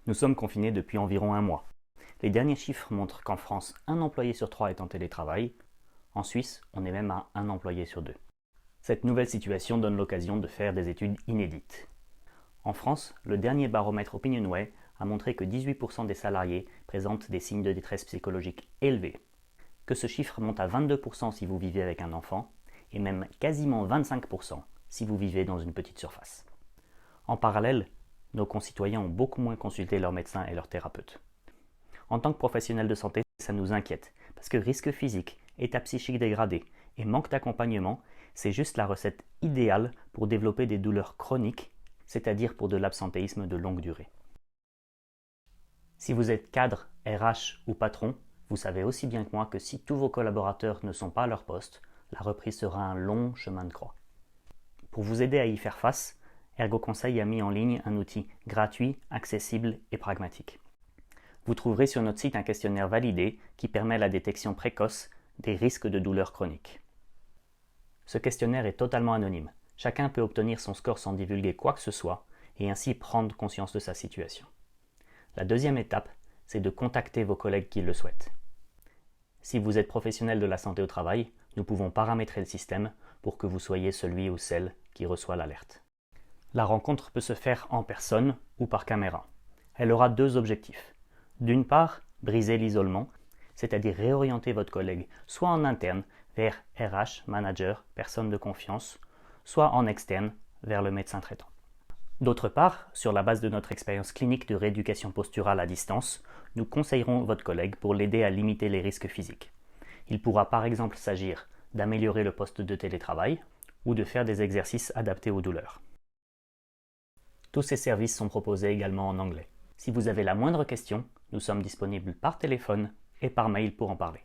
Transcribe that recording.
Nous sommes confinés depuis environ un mois. Les derniers chiffres montrent qu'en France, un employé sur 3 est en télétravail. En Suisse, on est même à un employé sur 2. Cette nouvelle situation donne l'occasion de faire des études inédites. En France, le dernier baromètre OpinionWay a montré que 18% des salariés présentent des signes de détresse psychologique élevés, que ce chiffre monte à 22% si vous vivez avec un enfant, et même quasiment 25% si vous vivez dans une petite surface. En parallèle, nos concitoyens ont beaucoup moins consulté leurs médecins et leurs thérapeutes. En tant que professionnels de santé, ça nous inquiète, parce que risque physique, état psychique dégradé et manque d'accompagnement, c'est juste la recette idéale pour développer des douleurs chroniques, c'est-à-dire pour de l'absentéisme de longue durée. Si vous êtes cadre, RH ou patron, vous savez aussi bien que moi que si tous vos collaborateurs ne sont pas à leur poste, la reprise sera un long chemin de croix. Pour vous aider à y faire face, Ergo Conseil a mis en ligne un outil gratuit, accessible et pragmatique. Vous trouverez sur notre site un questionnaire validé qui permet la détection précoce des risques de douleurs chroniques. Ce questionnaire est totalement anonyme. Chacun peut obtenir son score sans divulguer quoi que ce soit et ainsi prendre conscience de sa situation. La deuxième étape, c'est de contacter vos collègues qui le souhaitent. Si vous êtes professionnel de la santé au travail, nous pouvons paramétrer le système pour que vous soyez celui ou celle qui reçoit l'alerte. La rencontre peut se faire en personne ou par caméra. Elle aura deux objectifs. D'une part, briser l'isolement, c'est-à-dire réorienter votre collègue soit en interne vers RH, manager, personne de confiance, soit en externe vers le médecin traitant. D'autre part, sur la base de notre expérience clinique de rééducation posturale à distance, nous conseillerons votre collègue pour l'aider à limiter les risques physiques. Il pourra par exemple s'agir d'améliorer le poste de télétravail ou de faire des exercices adaptés aux douleurs. Tous ces services sont proposés également en anglais. Si vous avez la moindre question, nous sommes disponibles par téléphone et par mail pour en parler.